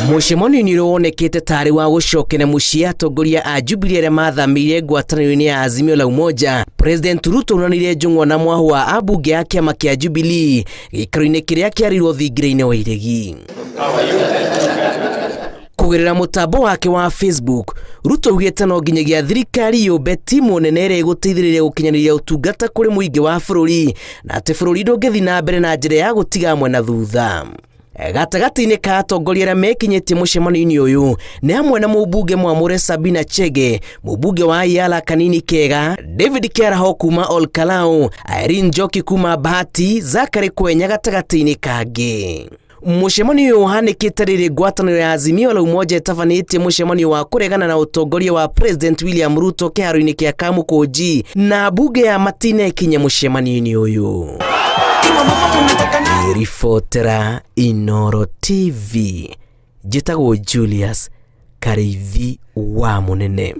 Mucemani ni wonekete tari wa gucokera muciĩ atongoria a Jubilee arĩa mathamĩire ngwatanĩro-inĩ ya Azimio la Umoja. President Ruto onanire nj'ungwa na mwahu wa ambunge ya kĩama kĩa Jubilee gĩikaro-inĩ kĩrĩa kĩarirwo thingira-inĩ wa iregi. Kũgerera mũtambo wake wa Facebook, Ruto augĩte no nginyagia thirikari yũmbe timu nene ĩrĩa ĩgũteithĩrĩria gũkinyanĩria ũtungata kũrĩ mũingĩ wa bũrũri na atĩ bũrũri ndũngĩthiĩ na mbere na njĩra ya gũtiga mwena thutha. Gatagati-inĩ ka atongoria arĩa mekinyĩtie mũcemanio-inĩ ũyũ nĩ hamwe na mũmbunge mwamũre Sabina Chege, mũmbunge wa Yala Kanini Kega, David Kiaraho kuma Olkalau, Irene Njoki kuma Bahati, Zakari Kwenya gatagati-inĩ kangĩ. Mũcemanio ũhanĩkĩte rĩrĩ ngwatanĩro ya Azimio la Umoja ĩtabanĩtie mũcemanio wa kũregana na ũtongoria wa President William Ruto kĩharo-inĩ kĩa Kamukunji na mbunge ya Matina ĩkinye mũcemanio-inĩ ũyũ. Ribotera Inooro TV, njĩtagwo Julius Kareithi wa Munene.